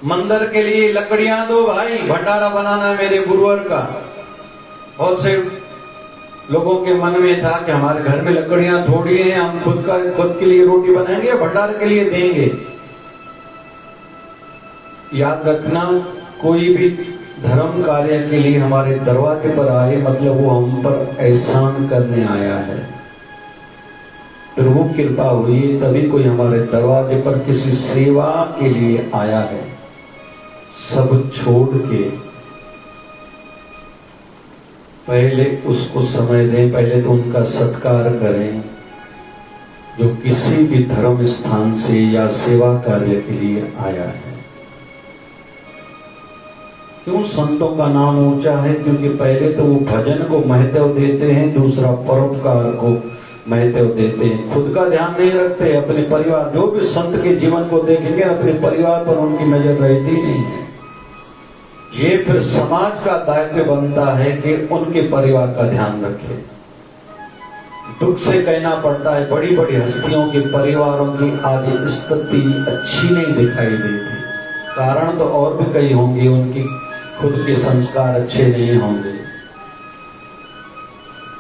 मंदिर के लिए, लकड़ियां दो भाई, भंडारा बनाना है मेरे गुरुवर का। बहुत से लोगों के मन में था कि हमारे घर में लकड़ियां थोड़ी हैं, हम खुद के लिए रोटी बनाएंगे या भंडारे के लिए देंगे। याद रखना, कोई भी धर्म कार्य के लिए हमारे दरवाजे पर आए मतलब वो हम पर एहसान करने आया है। फिर वो कृपा हुई तभी कोई हमारे दरवाजे पर किसी सेवा के लिए आया है। सब छोड़ के पहले उसको समय दें, पहले तो उनका सत्कार करें जो किसी भी धर्म स्थान से या सेवा कार्य के लिए आया है। क्यों संतों का नाम ऊंचा है? क्योंकि पहले तो वो भजन को महत्व देते हैं, दूसरा परोपकार को महत्व देते हैं, खुद का ध्यान नहीं रखते, अपने परिवार। जो भी संत के जीवन को देखेंगे अपने परिवार पर उनकी नजर रहती नहीं है। ये फिर समाज का दायित्व बनता है कि उनके परिवार का ध्यान रखे। दुख से कहना पड़ता है, बड़ी बड़ी हस्तियों के परिवारों की आज स्थिति अच्छी नहीं दिखाई देती। कारण तो और भी कई होंगे, उनकी खुद के संस्कार अच्छे नहीं होंगे,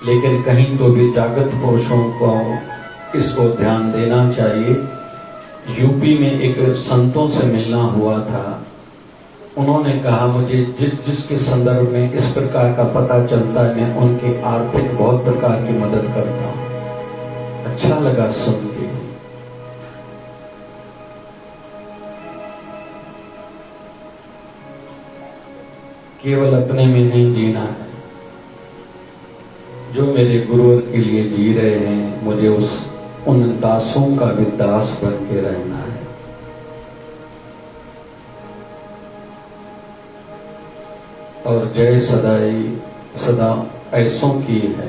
लेकिन कहीं तो भी जागृत पुरुषों को इसको ध्यान देना चाहिए। यूपी में एक संतों से मिलना हुआ था, उन्होंने कहा मुझे जिसके संदर्भ में इस प्रकार का पता चलता है मैं उनकी आर्थिक बहुत प्रकार की मदद करता हूं। अच्छा लगा सुन के। केवल अपने में नहीं जीना है, जो मेरे गुरुवर के लिए जी रहे हैं मुझे उन दासों का भी दास बन के रहना है। और जय सदा ऐसों की है।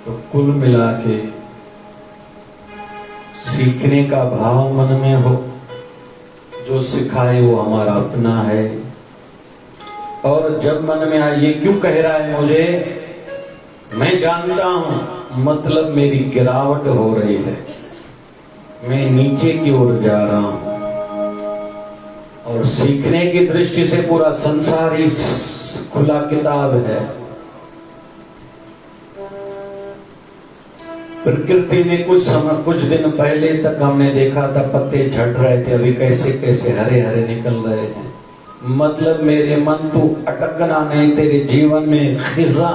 तो कुल मिला के सीखने का भाव मन में हो, जो सिखाए वो हमारा अपना है। और जब मन में आए ये क्यों कह रहा है मुझे, मैं जानता हूं मतलब मेरी गिरावट हो रही है, मैं नीचे की ओर जा रहा हूं। और सीखने की दृष्टि से पूरा संसार ही खुला किताब है। प्रकृति में कुछ दिन पहले तक हमने देखा था पत्ते झड़ रहे थे, अभी कैसे कैसे हरे हरे निकल रहे हैं। मतलब मेरे मन तू अटकना नहीं, तेरे जीवन में खिजा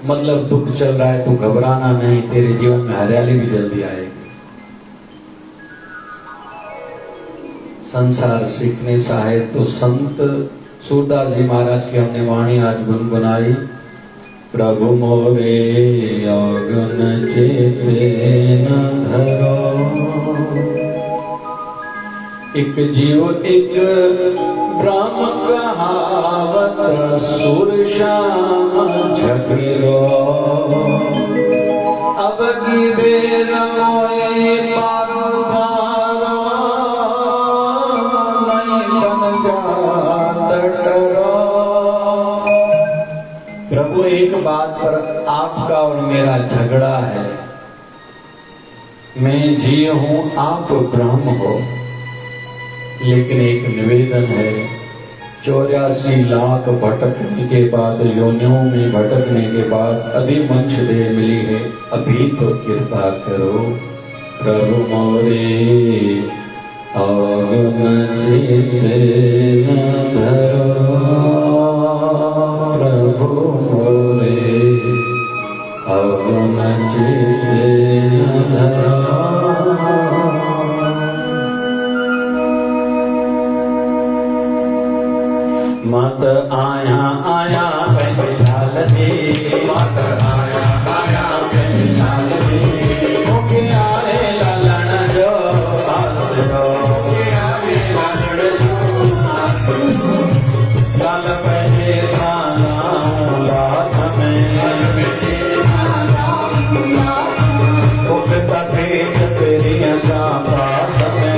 मतलब दुख चल रहा है, तू घबराना नहीं, तेरे जीवन में हरियाली भी जल्दी आएगी। संसार सीखने सा है। तो संत सूरदास जी महाराज की हमने वाणी आज गुनगुनाई। प्रभु मोरे अगन चेते न धरो, एक जीव एक ब्रह्म कहावत सुर श्याम झगड़ो अब की बेर मोए पारो धारो नहीं बन जात डरो। प्रभु एक बात पर आपका और मेरा झगड़ा है। मैं जीव हूं, आप ब्रह्म हो, लेकिन एक निवेदन है, 84 लाख भटकने के बाद, योनियों में भटकने के बाद अभी मंच दे मिली है, अभी तो कृपा करो प्रभु मोरे अवगुण चित्ते न धरो, प्रभु मोरे अवगुण चित्ते न धरो। मत आया आया बैठाल दे, मत आया आया बैठाल दे, मुखे आए लालन जो आसरो, मुखे आए लालन जो आसरो, काल पहले साना बात में, मुखता पेट तेरी बात में,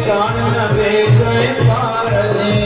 कान वे गए पार ने,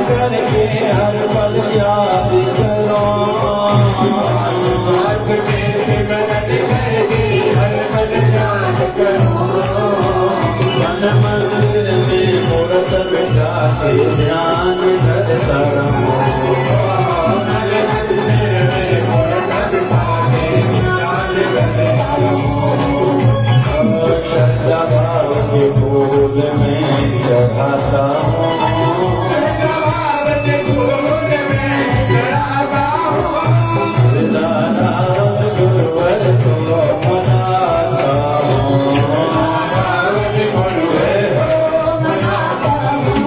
करके हर पल याद करो, मार्ग में सिमरन करके हर पल याद करो, मन मंदिर में मूरत बिठा के ध्यान करता रहो, मन मंदिर में मूरत बिठा के ध्यान करता रहो, श्रद्धा भाव के फूल में चढ़ाता हूँ, भाव के फूल में चढ़ाता हूँ, राम गुरुवर को मनाता हूँ, भाव के गुरुवर को मनाता हूँ।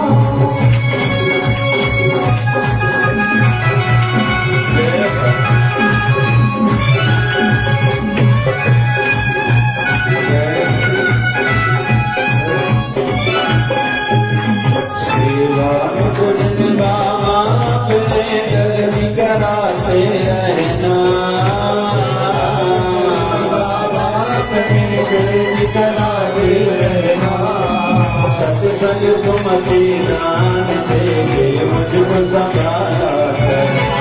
सेवा कुछ अपने जल्दी कराते रहना, सत्संग सुमति दान देके मुझको संभाला करना,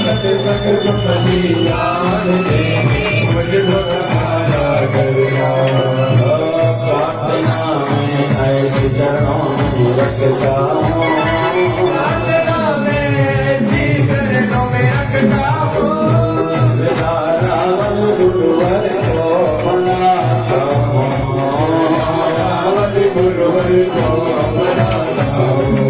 सत्संग सुमति दान देके मुझको संभाला करना, प्रार्थना में ऐसे चरणों में रखता हूँ, प्रार्थना में ऐसी चरणों में रखता हूँ, रावण गुरुवर को मनाता हूँ, रावण गुरुवर को मनाता हूँ।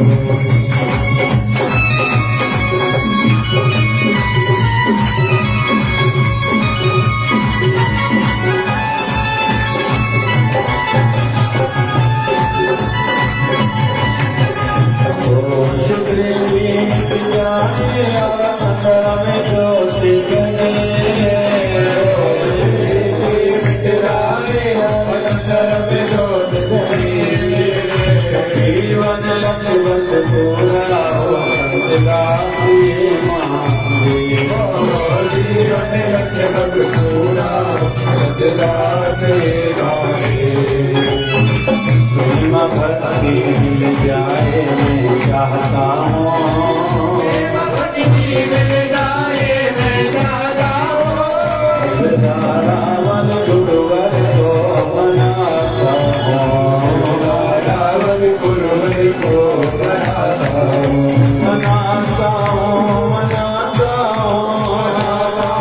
जीवन लक्ष्य बस पूरा हो, संतदासी महादेव, जीवन लक्ष्य बस पूरा सतदासी महादेव, प्रेम भक्ति मिल जाए मैं चाहता हूँ, भक्ति मिल जाए मैं चाहता हूँ, रावण गुरुवर को मनाता हूँ, रावण गुरुवर को मनाता हूँ, मनाता हूँ, मनाता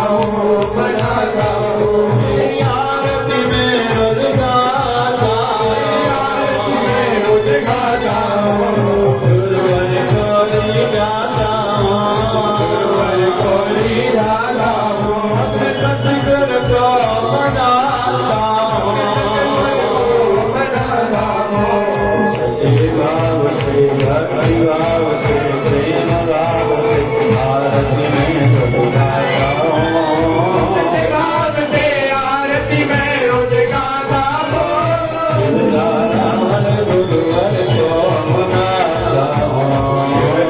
हूँ, मनाता हूँ, मेरी आरती में रोज गाता हूँ, रोज गाता हूँ, गुरुवर को ली जाता हूँ, गुरुवर को ली जाता हूँ, अपने सतगुरु को मनाता हूँ, मनाता हूँ, सच्चे भाव से भक्ति भाव से प्रेम भाव से आरती में प्रभु गाता हूँ, भाव से आरती में रोज गाता हूँ, रावण गुरुवर को मनाता हूँ,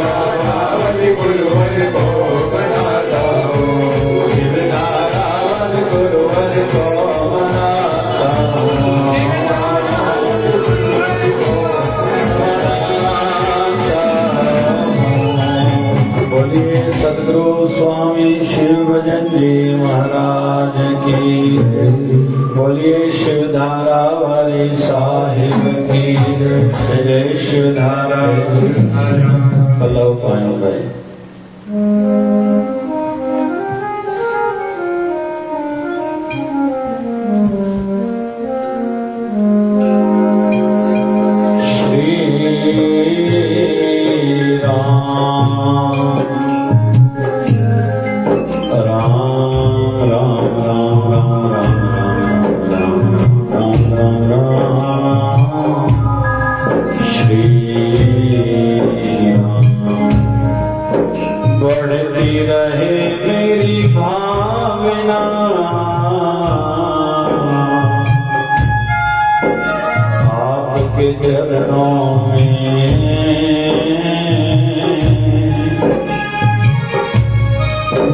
रावण गुरुवर को मनाता हूँ, रावण गुरुवर को मनाता हूँ, बोलिए सदगुरु स्वामी शिव भजन जी महाराज की, बोलिए शिवधारा वाले साहिब की, जय शिवधारा। बताओ पायो भाई, श्री राम राम राम राम राम राम राम राम राम श्री राम। बढ़ती रहे मेरी भावना, आपके चरणों में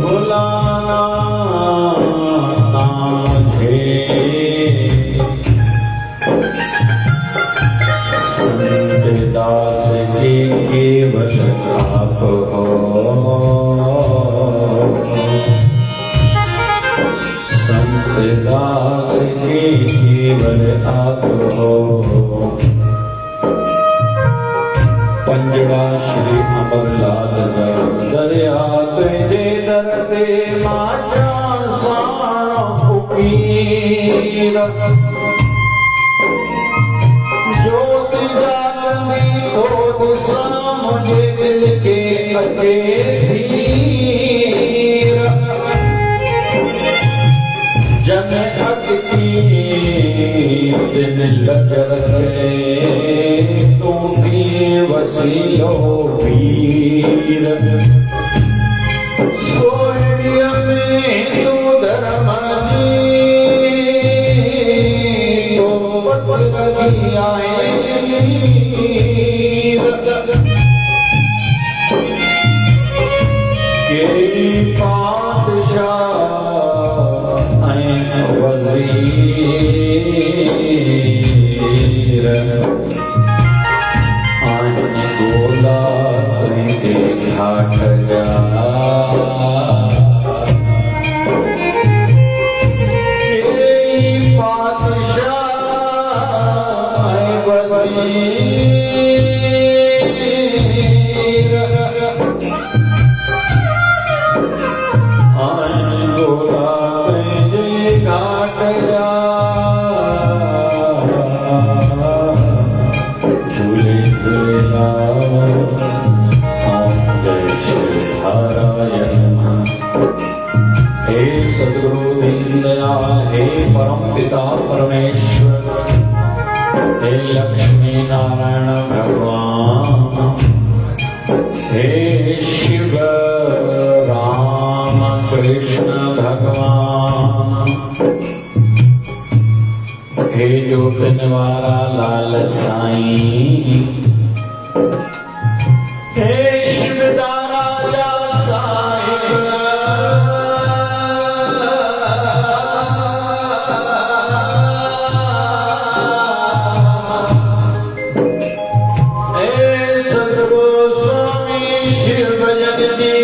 बुलाना ना मुझे, संत दास जी केवल आप हो। संत दास के केवल आप हो। पंजड़ा श्री अमरलाल दरिया तुझे दरदे माचा सारा फकीर। जोत जागनी तो दिशा मुझे दिल के अटे धीर। जन अटकी दिन लचर तू भी वसीलो वीर। सोहरिया में तू धर्म तो बदली आए के पातशाह वजीर। आन गोला तुझे घाट जा। पातशाह वजीर। आन गोला तुझे घाट जा। झूले झूला ओम जय श्री नारायण। हे सद्गुरु दीनदयाल, हे परम पिता परमेश्वर, हे लक्ष्मी नारायण भगवान, हे शिव राम कृष्ण भगवान, हे ज्योत निवारा लाल साईं, हे शिवदा राजा साहिब। हे सद्गुरु स्वामी शिव जगदी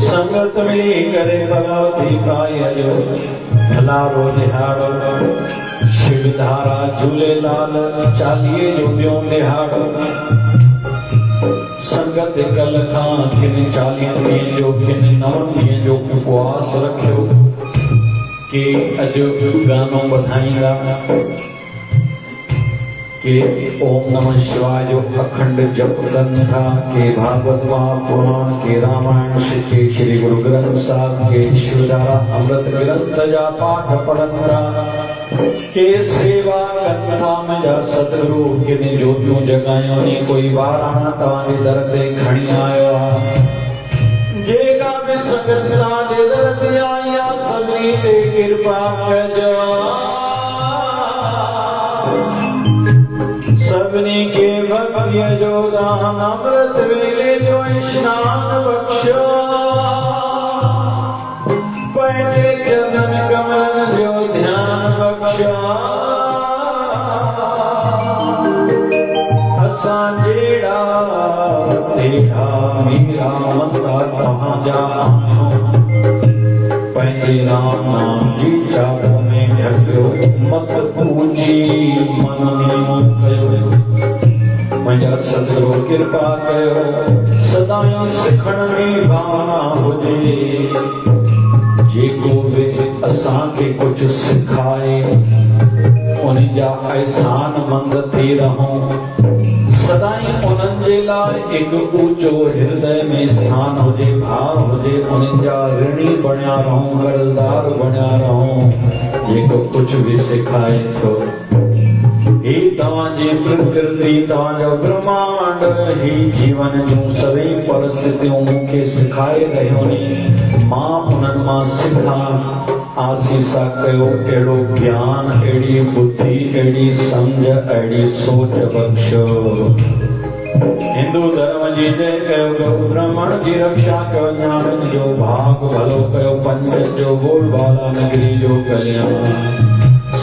संगत मिली करे भगवती काय जो भलारो दिहाड़ो। शिवधारा झूलेलाल चालीहे जो ॿियो दिहाड़ो। संगत कल खां किन 40 ॾींहं जो किन 9 ॾींहं जो उपवास रखियो। के अॼु गानो ॿुधाईंदा के ओम नमः शिवाय जो अखंड जप कनि था। के भागवत महापुराण, के रामायण, के श्री गुरु ग्रंथ साहिब, के शिवधारा अमृत ग्रंथ जा पाठ पढ़नि था। के सेवा कनि था मुंहिंजा सतगुरु। किन ज्योतियूं जगायूं नी कोई ॿारहं तव्हांजे दर ते खणी आयो आहे। जेका बि संगत तव्हांजे दर ते आई आहे सभिनी ते कृपा कजो। सभिनी के भक्तिय जो दान अमृत वेले जो स्नान बख्शो। पंहिंजे चरण कमल जो ध्यान बख्शो। असां जेड़ा तेरा मीरा मंदा तव्हांजा आहियूं। पंहिंजे राम नाम जी चाप में ढकियो मत पूजी मन नीमो कयो। मुंहिंजा सतगुरु कृपा कयो सदाईं सिखण में भावना हुजे। जेको बि असांखे कुझु सिखाए उन जा एहसान मंद थी रहूं। सदाईं उन्हनि जे लाइ हिकु ऊचो हृदय में स्थान हुजे, भाव हुजे। उन्हनि जा ऋणी बणिया रहूं, कर्ज़दार बणिया रहूं। जेको कुझु बि सिखाए थो ही तव्हांजी प्रकृति, तव्हांजो ब्रह्मांड, ही जीवन जूं सभई परिस्थितियूं मूंखे सिखाए रहियूं नी। मां उन्हनि मां सिखां। आसीसा कयो अहिड़ो ज्ञान, अहिड़ी बुद्धि, अहिड़ी सम्झ, अहिड़ी सोच बख्शो। हिंदू धर्म जी जय कयो, गौ ब्राह्मण जी रक्षा कयो, न्याणियुनि जो भाग भलो कयो, पंजनि जो बोलबाला नगरी जो कल्याण।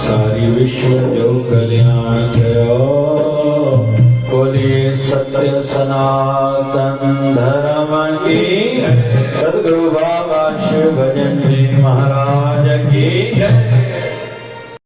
सारी विश्व जो कल्याण कयो बोले सत्य सनातन धर्म की सद्गुरु बाबा शिव भजन